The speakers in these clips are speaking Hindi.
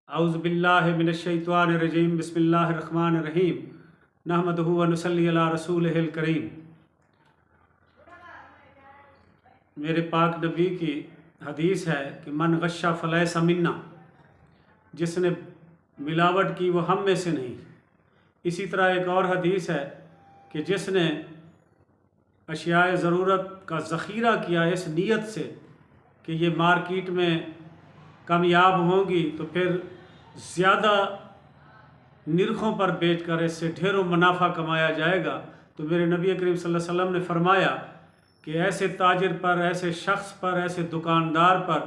औज़ुबिल्लाहिमिनश्शैतानिर्रजीम बिस्मिल्लाहिर्रहमानिर्रहीम नहमदुहु व नुसल्ली अला रसूलिहिल करीम। मेरे पाक नबी की हदीस है कि मन गश्शा फलैसा मिन्ना, जिसने मिलावट की वो हम में से नहीं। इसी तरह एक और हदीस है कि जिसने अशियाए ज़रूरत का ज़ख़ीरा किया इस नीयत से कि ये मार्केट में कामयाब होंगी तो फिर ज़्यादा निरखों पर बेचकर इससे ढेरों मुनाफा कमाया जाएगा, तो मेरे नबी करीम सल्लल्लाहु अलैहि वसल्लम ने फरमाया कि ऐसे ताजिर पर, ऐसे शख्स पर, ऐसे दुकानदार पर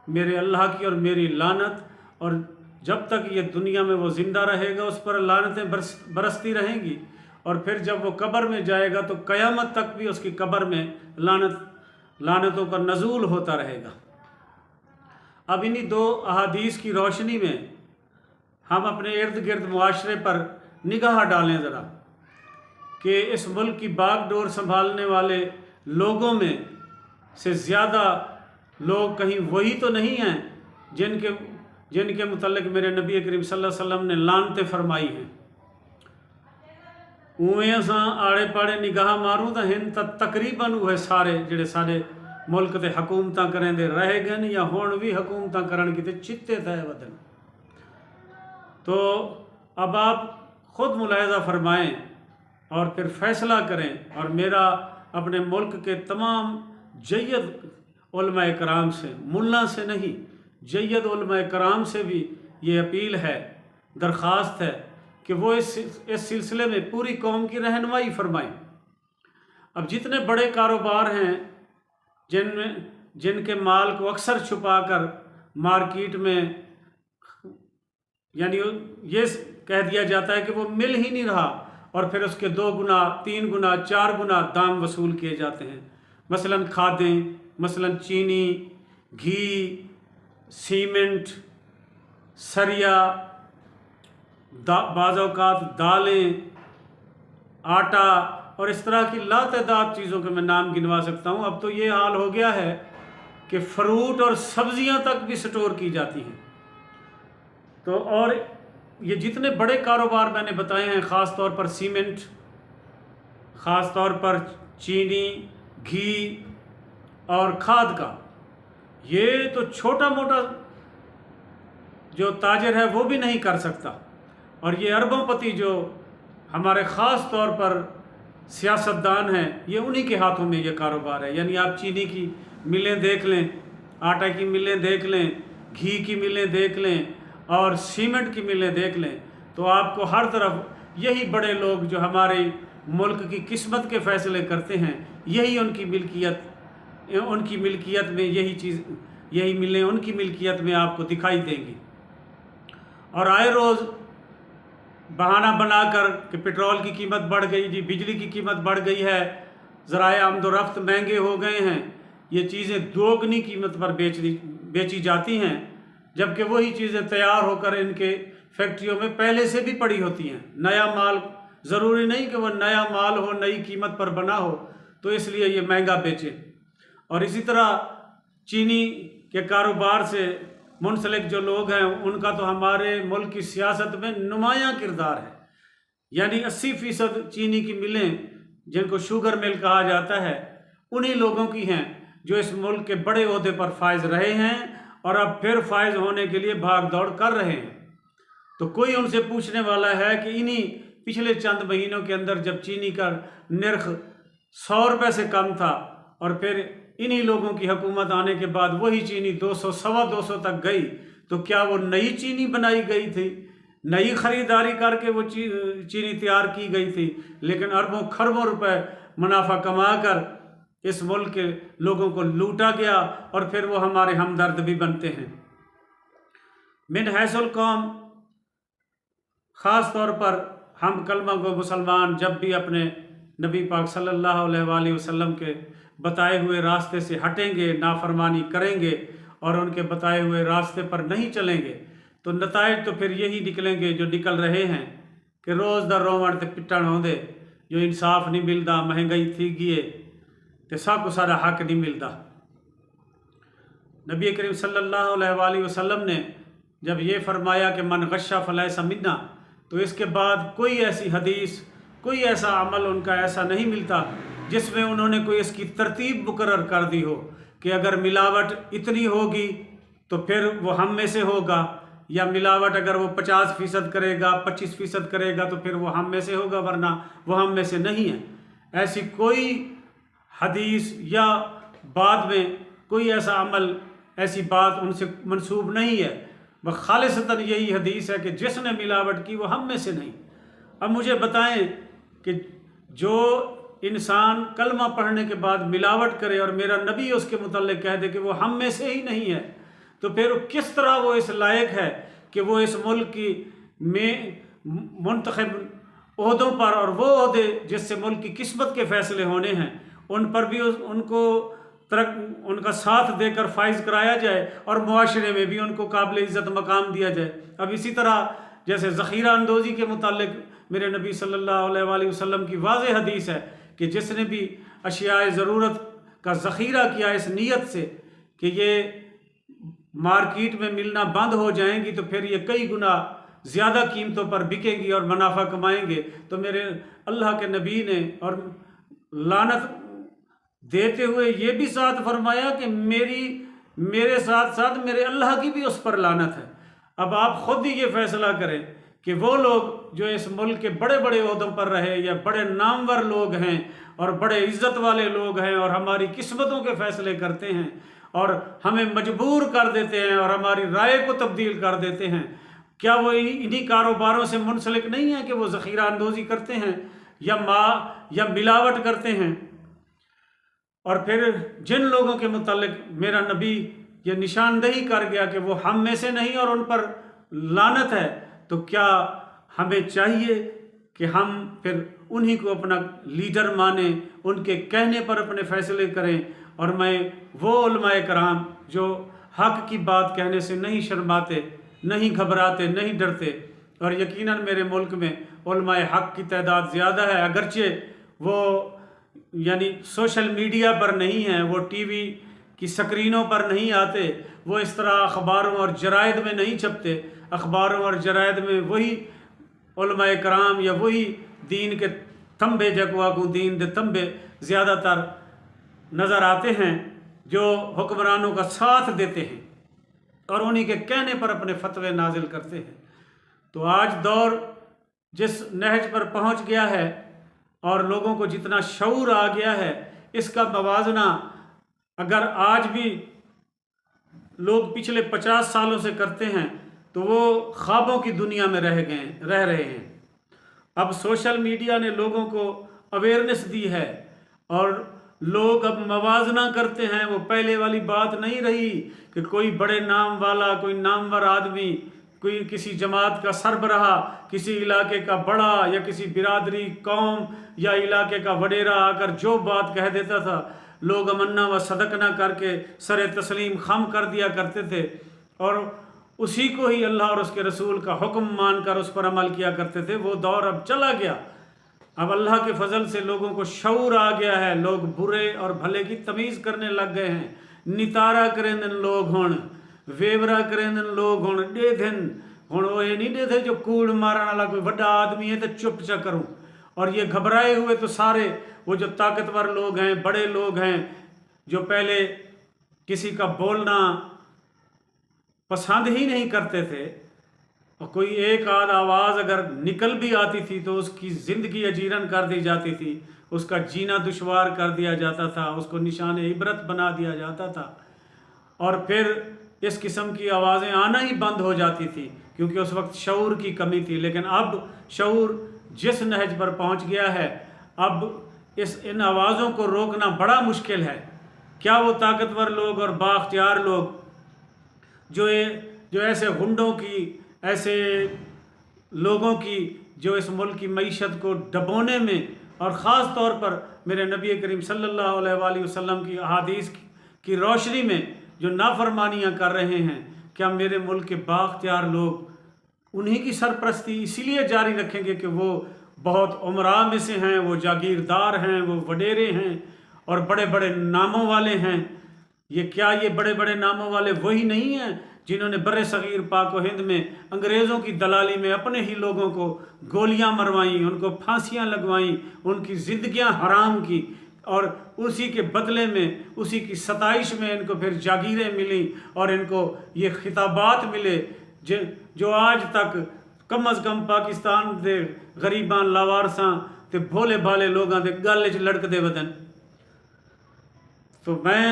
मेरे अल्लाह की और मेरी लानत, और जब तक ये दुनिया में वो ज़िंदा रहेगा उस पर लानतें बरसती रहेंगी, और फिर जब वो कब्र में जाएगा तो क़यामत तक भी उसकी कब्र में लानतों का नज़ूल होता रहेगा। अब इन्हीं दो अहादीस की रोशनी में हम अपने इर्द गिर्द मुआशरे पर निगाह डालें ज़रा कि इस मुल्क की बागडोर संभालने वाले लोगों में से ज़्यादा लोग कहीं वही तो नहीं हैं जिनके मुतल्लिक़ मेरे नबी करीम सल्लल्लाहु अलैहि वसल्लम ने लानतें फरमाई हैं। उवें असां आड़े पाड़े निगाह मारूँ तो हिन तकरीबन वह सारे जिहड़े साडे मुल्क ते हुकूमतां करेंदे रहे गए या हुण भी हुकूमतां करन किते चित्ते तय वदन। तो अब आप ख़ुद मुलाहिज़ा फरमाएँ और फिर फ़ैसला करें। और मेरा अपने मुल्क के तमाम जय्यद उलमा कराम से, मुल्ला से नहीं, जय्यद उलमा कराम से भी ये अपील है, दरख्वास्त है कि वो इस सिलसिले में पूरी कौम की रहनुमाई फरमाएँ। अब जितने बड़े कारोबार हैं जिनके माल को अक्सर छुपा कर मार्केट में, यानी ये कह दिया जाता है कि वो मिल ही नहीं रहा, और फिर उसके 2 गुना 3 गुना 4 गुना दाम वसूल किए जाते हैं। मसलन खादें, मसलन चीनी, घी, सीमेंट, सरिया, बाज़ औक़ात दालें, आटा और इस तरह की लातदाद चीज़ों के मैं नाम गिनवा सकता हूँ। अब तो ये हाल हो गया है कि फ्रूट और सब्ज़ियाँ तक भी स्टोर की जाती हैं। तो और ये जितने बड़े कारोबार मैंने बताए हैं, ख़ास तौर पर सीमेंट, ख़ास तौर पर चीनी, घी और खाद का, ये तो छोटा मोटा जो ताजिर है वो भी नहीं कर सकता। और ये अरबोंपति जो हमारे ख़ास तौर पर सियासतदान हैं, ये उन्हीं के हाथों में ये कारोबार है। यानी आप चीनी की मिलें देख लें, आटा की मिलें देख लें, घी की मिलें देख लें और सीमेंट की मिलें देख लें, तो आपको हर तरफ यही बड़े लोग जो हमारे मुल्क की किस्मत के फ़ैसले करते हैं, यही उनकी मिल्कियत में यही मिलें उनकी मिल्कियत में आपको दिखाई देंगी। और आए रोज़ बहाना बनाकर कि पेट्रोल की कीमत बढ़ गई जी, बिजली की कीमत बढ़ गई है, ज़राए आमदोरफ्त महंगे हो गए हैं, ये चीज़ें दोगुनी कीमत पर बेची जाती हैं, जबकि वही चीज़ें तैयार होकर इनके फैक्ट्रियों में पहले से भी पड़ी होती हैं। नया माल, ज़रूरी नहीं कि वह नया माल हो, नई कीमत पर बना हो, तो इसलिए ये महंगा बेचे। और इसी तरह चीनी के कारोबार से मुंसलिक जो लोग हैं, उनका तो हमारे मुल्क की सियासत में नुमायाँ किरदार है। यानी 80% चीनी की मिलें, जिनको शुगर मिल कहा जाता है, उन्हीं लोगों की हैं जो इस मुल्क के बड़े ओहदे पर फायज रहे हैं और अब फिर फायज होने के लिए भाग दौड़ कर रहे हैं। तो कोई उनसे पूछने वाला है कि इन्हीं पिछले चंद महीनों के अंदर जब चीनी का निर्ख 100 रुपये से कम था और फिर इन्हीं लोगों की हुकूमत आने के बाद वही चीनी 200 सवा 200 तक गई, तो क्या वो नई चीनी बनाई गई थी, नई ख़रीदारी करके वो चीनी तैयार की गई थी? लेकिन अरबों खरबों रुपए मुनाफा कमाकर इस मुल्क के लोगों को लूटा गया और फिर वो हमारे हमदर्द भी बनते हैं। मिन हैसुल कौम, ख़ास तौर पर हम कलमा गो मुसलमान जब भी अपने नबी पाक सल्लल्लाहु अलैहि वसल्लम के बताए हुए रास्ते से हटेंगे, नाफरमानी करेंगे और उनके बताए हुए रास्ते पर नहीं चलेंगे, तो नताइज तो फिर यही निकलेंगे जो निकल रहे हैं कि रोज़ दर रोवण ते पिटण होंदे, जो इंसाफ नहीं मिलता, महंगाई थी गई तो सबको सारा हक नहीं मिलता। नबी करीम सल्लल्लाहु अलैहि वसल्लम ने जब ये फरमाया कि मन गश्शा फलैसा मिन्ना, तो इसके बाद कोई ऐसी हदीस, कोई ऐसा अमल उनका ऐसा नहीं मिलता जिसमें उन्होंने कोई इसकी तरतीब मुकर्रर कर दी हो कि अगर मिलावट इतनी होगी तो फिर वो हम में से होगा, या मिलावट अगर वो 50% करेगा, 25% करेगा तो फिर वो हम में से होगा, वरना वो हम में से नहीं है। ऐसी कोई हदीस या बाद में कोई ऐसा अमल, ऐसी बात उनसे मंसूब नहीं है। वह खालिसतन यही हदीस है कि जिसने मिलावट की वो हम में से नहीं। अब मुझे बताएं कि जो इंसान कलमा पढ़ने के बाद मिलावट करे और मेरा नबी उसके मुतल्लिक कह दे कि वो हम में से ही नहीं है, तो फिर किस तरह वो इस लायक है कि वो इस मुल्क की में मुंतखब ओहदों पर, और वो ओहदे जिससे मुल्क की किस्मत के फ़ैसले होने हैं, उन पर भी उनका साथ देकर फाइज कराया जाए और मुआशरे में भी उनको काबिल इज़्ज़त मकाम दिया जाए। अब इसी तरह जैसे ज़ख़ीरा अंदोज़ी के मुतालिक मेरे नबी सल्लल्लाहु अलैहि वसल्लम की वाज़ेह हदीस है कि जिसने भी अशियाए ज़रूरत का ज़ख़ीरा किया इस नीयत से कि ये मार्केट में मिलना बंद हो जाएंगी तो फिर ये कई गुना ज़्यादा कीमतों पर बिकेंगी और मुनाफा कमाएंगे, तो मेरे अल्लाह के नबी ने और लानत देते हुए ये भी साथ फरमाया कि मेरे साथ साथ मेरे अल्लाह की भी उस पर लानत है। अब आप खुद ही ये फैसला करें कि वो लोग जो इस मुल्क के बड़े बड़े ओहदों पर रहे या बड़े नामवर लोग हैं और बड़े इज़्ज़त वाले लोग हैं और हमारी किस्मतों के फ़ैसले करते हैं और हमें मजबूर कर देते हैं और हमारी राय को तब्दील कर देते हैं, क्या वो इन्हीं कारोबारों से मुंसलिक नहीं है कि वो ज़ख़ीरा अंदोज़ी करते हैं या मिलावट करते हैं? और फिर जिन लोगों के मुतालिक मेरा नबी ये निशानदही कर गया कि वो हम में से नहीं और उन पर लानत है, तो क्या हमें चाहिए कि हम फिर उन्हीं को अपना लीडर माने, उनके कहने पर अपने फ़ैसले करें? और मैं वो उलमाए कराम जो हक़ की बात कहने से नहीं शर्माते, नहीं घबराते, नहीं डरते, और यकीनन मेरे मुल्क में उलमाए हक़ की तादाद ज़्यादा है, अगरचे वो यानी सोशल मीडिया पर नहीं हैं, वो टीवी की स्क्रीनों पर नहीं आते, वो इस तरह अखबारों और जराइद में नहीं छपते। अखबारों और जराइद में वही उलमाए कराम या वही दीन के तंबे जकवा को दीन दे तंबे ज़्यादातर नज़र आते हैं जो हुक्मरानों का साथ देते हैं और उन्हीं के कहने पर अपने फतवे नाजिल करते हैं। तो आज दौर जिस नहज पर पहुंच गया है और लोगों को जितना शऊर आ गया है, इसका मवाजना अगर आज भी लोग पिछले 50 सालों से करते हैं तो वो ख्वाबों की दुनिया में रह रहे हैं। अब सोशल मीडिया ने लोगों को अवेयरनेस दी है और लोग अब मवाजना करते हैं। वो पहले वाली बात नहीं रही कि कोई बड़े नाम वाला, कोई नामवर आदमी, कोई किसी जमात का सरबराह, किसी इलाके का बड़ा या किसी बिरादरी, कौम या इलाके का वडेरा आकर जो बात कह देता था, लोग अमन्ना व सदकना करके सर तस्लीम खम कर दिया करते थे और उसी को ही अल्लाह और उसके रसूल का हुक्म मानकर उस पर अमल किया करते थे। वो दौर अब चला गया। अब अल्लाह के फजल से लोगों को शऊर आ गया है, लोग बुरे और भले की तमीज़ करने लग गए हैं। नितारा करें दिन लोग हों, वेवरा करें दिन लोग हों, डेधन हूँ वो ये नहीं देते जो कूड़ मारने वाला कोई बड़ा आदमी है तो चुप चा करूँ। और ये घबराए हुए तो सारे वो जो ताकतवर लोग हैं, बड़े लोग हैं, जो पहले किसी का बोलना पसंद ही नहीं करते थे और कोई एक आध आवाज़ अगर निकल भी आती थी तो उसकी ज़िंदगी अजीरन कर दी जाती थी, उसका जीना दुश्वार कर दिया जाता था, उसको निशान इबरत बना दिया जाता था और फिर इस किस्म की आवाज़ें आना ही बंद हो जाती थी क्योंकि उस वक्त शऊर की कमी थी। लेकिन अब शऊर जिस नहज पर पहुंच गया है, अब इन आवाज़ों को रोकना बड़ा मुश्किल है। क्या वो ताकतवर लोग और बाख्तियार लोग जो ऐसे गुंडों की, ऐसे लोगों की जो इस मुल्क की मईशत को दबोने में और ख़ास तौर पर मेरे नबी करीम सल्लल्लाहु अलैहि वसल्लम की अहादीस की रोशनी में जो नाफरमानियाँ कर रहे हैं, क्या मेरे मुल्क के बाख्तियार लोग उन्हीं की सरपरस्ती इसीलिए जारी रखेंगे कि वो बहुत उमरा में से हैं, वो जागीरदार हैं, वो वडेरे हैं और बड़े बड़े नामों वाले हैं? ये क्या ये बड़े बड़े नामों वाले वही नहीं हैं जिन्होंने बर्रे सग़ीर पाक व हिंद में अंग्रेज़ों की दलाली में अपने ही लोगों को गोलियां मरवाईं, उनको फांसियां लगवाईं, उनकी ज़िंदगियां हराम की, और उसी के बदले में, उसी की सताइश में इनको फिर जागीरें मिली और इनको ये खिताबात मिले जो आज तक कम अज़ कम पाकिस्तान के गरीबां लावारसां ते भोले भाले लोगों के गल च लड़कते वदन। तो मैं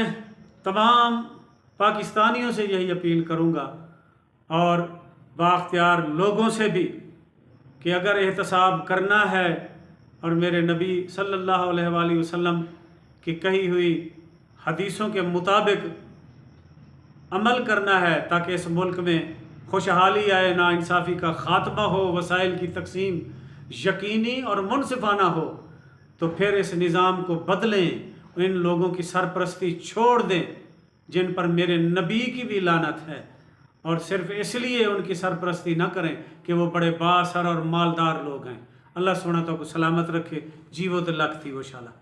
तमाम पाकिस्तानियों से यही अपील करूँगा और बाख्तियार लोगों से भी कि अगर एहतसाब करना है और मेरे नबी सल्लल्लाहु अलैहि वसल्लम की कही हुई हदीसों के मुताबिक अमल करना है ताकि इस मुल्क में खुशहाली आए, नाइंसाफ़ी का ख़ात्मा हो, वसाइल की तकसीम यकीनी और मुनसिफाना हो, तो फिर इस निज़ाम को बदलें, इन लोगों की सरपरस्ती छोड़ दें जिन पर मेरे नबी की भी लानत है, और सिर्फ़ इसलिए उनकी सरपरस्ती ना करें कि वो बड़े बासर और मालदार लोग हैं। अल्लाह सुना तो को सलामत रखे, जीवो तो लख थी वो शाला।